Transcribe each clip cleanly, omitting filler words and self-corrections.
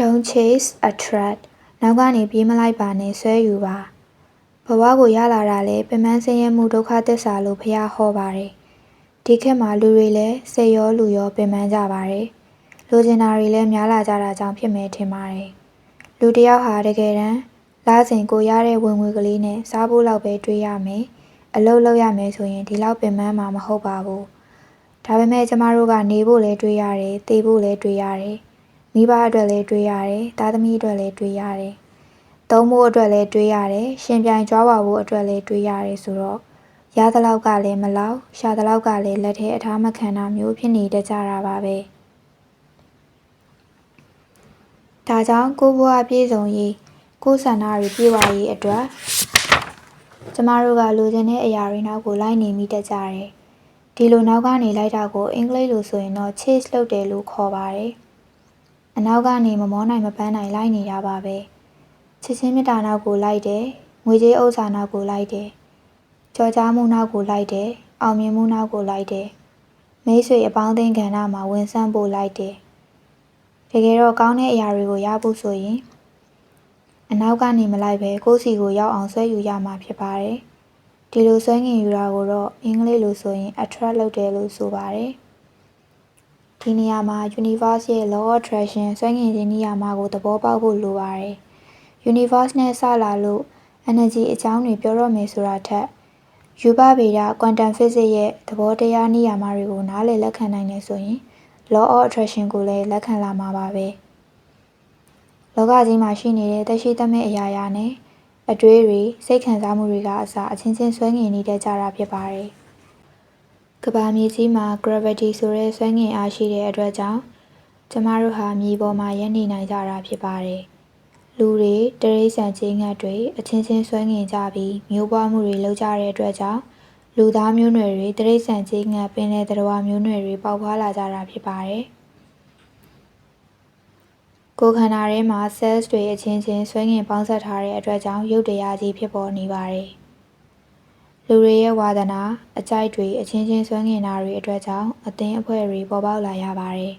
Don't chase attract နောက်ကနေပြေးမလိုက်ပါနဲ့ဆွဲယူပါဘဝကိုရလာတာလေပင်ပန်းဆင်းရဲမှုဒုက္ခသစ္စာလို့ဖះဟောပါတယ်ဒီခေတ်မှာလူတွေလည်းစိတ်ရောလူရောပင်ပန်းကြပါတယ်လိုချင်တာတွေလည်းများလာကြတာကြောင့်ဖြစ်မယ်ထင်ပါတယ်လူတစ်ယောက်ဟာတကယ်တမ်းလာစဉ်ကိုရတဲ့ဝင်ငွေကလေးနဲ့စားဖို့လောက်ပဲတွေးရမယ်အလုပ်လုပ်ရမယ်ဆိုရင်ဒီလောက်ပင်ပန်းမှာမဟုတ်ပါဘူးဒါပေမဲ့ကျမတို့ကနေဖို့လည်းတွေးရတယ်သေဖို့လည်းတွေးရတယ်မိဘအတွက်လည်းတွေးရတယ်သားသမီးအတွက်လည်းတွေးရတယ်သုံးဖို့အတွက်လည်းတွေးရတယ်ရှင်ပြိုင်ကြွားဝါဖို့အတွက်လည်းတွေးရတယ်ဆိုတော့ရသလောက်ကလည်းမလောက်ရှာသလောက်ကလည်းလက်ထဲအထားမခံတာမျိုးဖြစ်နေတတ်ကြတာပါပဲဒါကြောင့်ကိုယ့်ဘဝပြည့်စုံရေးကိုယ့်ဆန္ဒတွေပြည့်ဝရေးအတွက်ကျမတို့ကလိုချင်တဲ့အရာတွေနောက်ကိုလိုက်နေမိတတ်ကြတယ်ဒီလိုနောက်ကနေလိုက်တာကိုအင်္ဂလိပ်လိုဆိုရင်တော့ chase လုပ်တယ်လို့ခေါ်ပါတယ်အနောက်ကနေမမောနိုင်မပန်းနိုင်လိုက်နေတာပါပဲချစ်ချင်းမြတ်တာနောက်ကိုလိုက်တယ်ငွေကြေးဥစ္စာနောက်ကိုလိုက်တယ်ကြော်ကြားမှုနောက်ကိုလိုက်တယ်အောင်မြင်မှုနောက်ကိုလိုက်တယ်မိတ်ဆွေအပေါင်းအသင်းကဏ္ဍမှာဝင်ဆန့်ဖို့လိုက်တယ်တကယ်တော့ကောင်းတဲ့အရာတွေကိုရဖို့ဆိုရင်အနောက်ကနေမလိုက်ပဲကိုယ့်စီကိုရောက်အောင်ဆွဲယူရမှာဖြစ်ပါတယ်ဒီလိုဆွဲငင်ယူတာကိုတော့အင်္ဂလိပ်လိုဆိုရင် attract လုပ်တယ်လို့ဆိုပါတယ်ဒီနေရာမှာ universe ရဲ့ law of attraction ဆွဲငင်ခြင်းနေရာမှာကိုသဘောပေါက်ဖို့လိုပါတယ် universe နဲ့စလာလို့ energy အကြောင်းတွေပြောတော့မယ်ဆိုတာထက်ယူပဗေဒ quantum physics ရဲ့သဘောတရားနေရာမှာတွေကိုနားလည်လက်ခံနိုင်တယ်ဆိုရင် law of attraction ကိုလည်းလက်ခံလာမှာပါပဲလောကကြီးမှာရှိနေတဲ့သက်ရှိသက်မဲ့အရာရာနဲ့အတွေးတွေစိတ်ခံစားမှုတွေကအစအချင်းချင်းဆွဲငင်နေတတ်ကြတာဖြစ်ပါတယ်ကမ္ဘာမြေကြီးမှာ gravity ဆိုတဲ့ဆွဲငင်အားရှိတဲ့အတွက်ကြောင့်ကျမတို့ဟာမြေပေါ်မှာရပ်နေနိုင်ကြတာဖြစ်ပါတယ်လူတွေတိရစ္ဆာန်ကျေးငှက်တွေအချင်းချင်းဆွဲငင်ကြပြီးမျိုးပွားမှုတွေလုပ်ကြတဲ့အတွက်ကြောင့်လူသားမျိုးနွယ်တွေတိရစ္ဆာန်ကျေးငှက်ပင်လယ်သတ္တဝါမျိုးနွယ်တွေပေါက်ဖွားလာကြတာဖြစ်ပါတယ်ကိုယ်ခန္ဓာထဲမှာ cells တွေအချင်းချင်းဆွဲငင်ပေါင်းစပ်ထားတဲ့အတွက်ကြောင့်ရုပ်တရားကြီးဖြစ်ပေါ်နေပါတယ်လူတွေရဲ့ဝါဒနာအကြိုက်တွေအချင်းချင်းဆွဲငင်တာတွေအတွက်ကြောင့်အသင်းအဖွဲ့တွေပေါ်ပေါက်လာရပါတယ်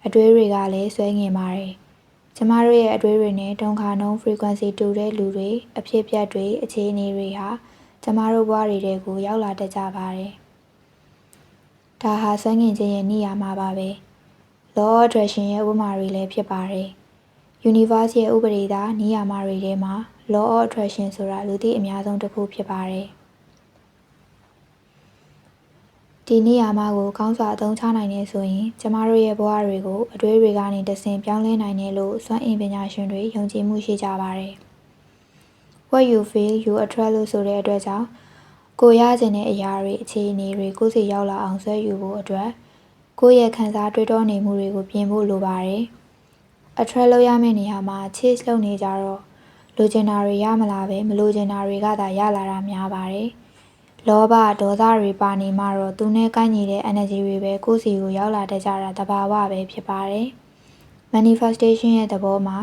အတွေးတွေကလည်းဆွဲငင်ပါတယ်ကျမတို့ရဲ့အတွေးတွေနဲ့တုန်ခါနှုန်း frequency တူတဲ့လူတွေအဖြစ်အပျက်တွေအခြေအနေတွေဟာကျမတို့ဘဝတွေထဲကိုရောက်လာတတ်ကြပါတယ်ဒါဟာဆွဲငင်ခြင်းရဲ့နေရာမှာပါပဲ law of attraction ရဲ့ဥပမာတွေလည်းဖြစ်ပါတယ် universe ရဲ့ဥပဒေသာနေရာမှာတွေထဲမှာ law of attraction ဆိုတာလူသိအများဆုံးတစ်ခုဖြစ်ပါတယ်ဒီနေရာမှာကိုကောင်းစွာအသုံးချနိုင်နေဆိုရင်ကျမတို့ရဲ့ဘဝတွေကိုအတွေးတွေကနေတဆင့်ပြောင်းလဲနိုင်တယ်လို့စွမ်းအင်ပညာရှင်တွေယုံကြည်မှုရှိကြပါတယ် What you feel you attract လို့ဆိုတဲ့အတွက်ကြောင့်ကိုရခြင်းတဲ့အရာတွေအခြေအနေတွေကိုယ်စီရောက်လာအောင်ဆွဲယူဖို့အတွက်ကိုယ့်ရဲ့ခံစားတွေးတောနေမှုတွေကိုပြင်ဖို့လိုပါတယ် attract လုပ်ရမယ့်နေရာမှာ chase လုပ်နေကြတော့လိုချင်တာတွေရမလာပဲမလိုချင်တာတွေကသာရလာတာများပါတယ်လောဘဒေါသတွေပါနေမှတော့သူနဲ့ကိုက်ညီတဲ့ energy တွေပဲကိုယ့်စီကိုရောက်လာတတ်ကြတာတဘာဝပဲဖြစ်ပါတယ် manifestation ရဲ့သဘောမှာ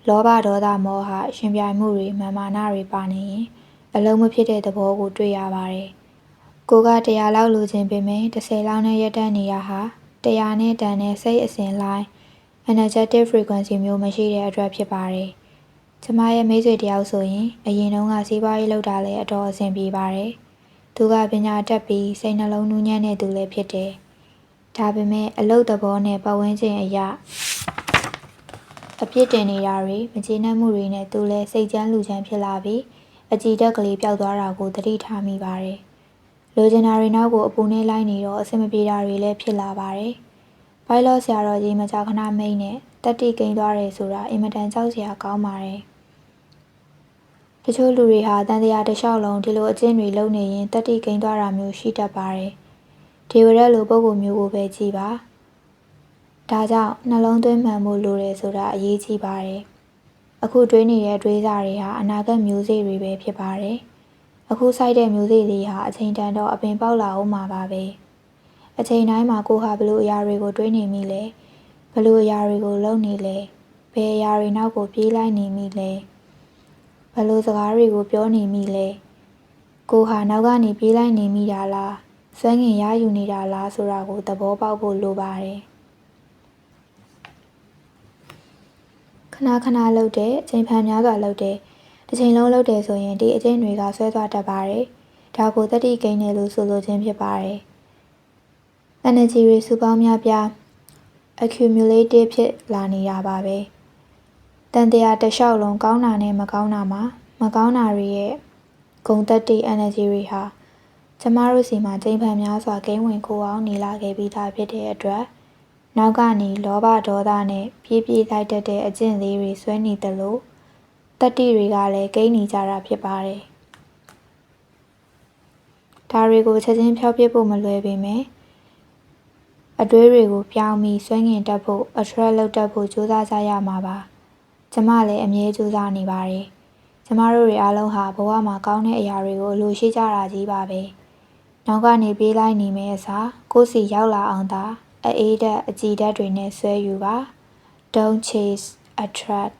လောဘဒေါသမောဟရှင်ပြိုင်မှုတွေမာမာနတွေပါနေရင်အလုံးမဖြစ်တဲ့သဘောကိုတွေ့ရပါတယ်ကိုက100လောက်လိုချင်ပေမဲ့10လောက်နဲ့ရပ်တန့်နေရဟာ100နဲ့တန်တဲ့စိတ်အစဉ်လိုက် energetic frequency မျိုးမရှိတဲ့အတွက်ဖြစ်ပါတယ်ကျမရဲ့မိတ်ဆွေတယောက်ဆိုရင်အရင်တုန်းကစီးပွားရေးလုပ်တာလည်းအတော်အဆင်ပြေပါတယ်သူကပညာတတ်ပြီးစိတ်နှလုံးနူးညံ့တဲ့သူလည်းဖြစ်တယ်ဒါပေမဲ့အလုပ်သဘောနဲ့ပတ်ဝန်းကျင်အရာအပြစ်တင်နေတာတွေမကျေနပ်မှုတွေနဲ့သူလည်းစိတ်ချမ်းလူချမ်းဖြစ်လာပြီးအကြည်တက်ကလေးပျောက်သွားတာကိုသတိထားမိပါတယ်လိုချင်တာတွေနောက်ကိုအပူနဲ့လိုက်နေတော့အဆင်မပြေတာတွေလည်းဖြစ်လာပါတယ်ဘိုင်လော့ဆရာတော်ကြီးမကြာခဏမိတ်နဲ့တတိကိန်းသွားတယ်ဆိုတာအင်မတန်ကြောက်စရာကောင်းပါတယ်တချို့လူတွေဟာတန်တရားတစ်လျှောက်လုံးဒီလိုအကျင့်တွေလုပ်နေရင်တတိကိန်းသွားတာမျိုးရှိတတ်ပါတယ်ဒေဝရက်လိုပုံကိုမျိုးကိုပဲကြည်ပါဒါကြောင့်နှလုံးသွင်းမှန်မှုလိုတယ်ဆိုတာအရေးကြီးပါတယ်အခုတွေးနေတဲ့တွေးစားတွေဟာအနာဂတ်မျိုးစေ့တွေပဲဖြစ်ပါတယ်အခုစိုက်တဲ့မျိုးစေ့တွေဟာအချိန်တန်တော့အပင်ပေါက်လာအောင်မှာပါပဲအချိန်တိုင်းမှာကိုဟာဘလို့အရာတွေကိုတွေးနေမိလဲဘလို့အရာတွေကိုလုပ်နေလဲဘယ်အရာတွေနောက်ကိုပြေးလိုက်နေမိလဲဘလို့စကားတွေကိုပြောနေမိလဲကိုဟာနောက်ကနေပြေးလိုက်နေမိတာလားစွမ်းငင်ရယူနေတာလားဆိုတာကိုသဘောပေါက်ဖို့လိုပါတယ် ခဏခဏလှုပ်တဲ့အချိန်ဖန်များစွာလှုပ်တဲ့တစ်ချိန်လုံးလှုပ်တယ်ဆိုရင်ဒီအကျင့်တွေကဆွဲသွားတတ်ပါတယ်ဒါကိုသတိကိန်းတယ်လို့ဆိုလိုခြင်းဖြစ်ပါတယ် energy တွေစုပေါင်းများပြား accumulated ဖြစ်လာနေတာပါပဲတန်တရားတစ်လျှောက်လုံးကောင်းတာနဲ့မကောင်းတာမှာမကောင်းတာတွေရဲ့ဂုဏ်သတ္တိ energy တွေဟာကျမတို့စီမှာချိန်ဖန်များစွာကိန်းဝင်ခိုးအောင်နေလာခဲ့ပြီးသားဖြစ်တဲ့အတွက်နောက်ကနေလောဘဒေါသနဲ့ပြေးလိုက်တတ်တဲ့အကျင့်လေးတွေဆွဲနေသလိုတတ္တိတွေကလည်းကိန်းနေကြတာဖြစ်ပါတယ်ဒါတွေကိုချက်ချင်းဖျောက်ပစ်ဖို့မလွယ်ပေမဲ့အတွေးတွေကိုပြောင်းပြီးဆွဲငင်တတ်ဖို့ attract လုပ်တတ်ဖို့ကြိုးစားကြရမှာပါကျမလည်းအမြဲကြိုးစားနေပါတယ်ကျမတို့တွေအားလုံးဟာဘဝမှာကောင်းတဲ့အရာတွေကိုအလိုရှိကြတာကြီးပါပဲနောက်ကနေပြေးလိုက်နေမယ့်အစားကိုယ့်စီရောက်လာအောင်သာအေးဓာတ်အကြည်ဓာတ်တွေနဲ့ဆွဲယူပါ Don't chase attract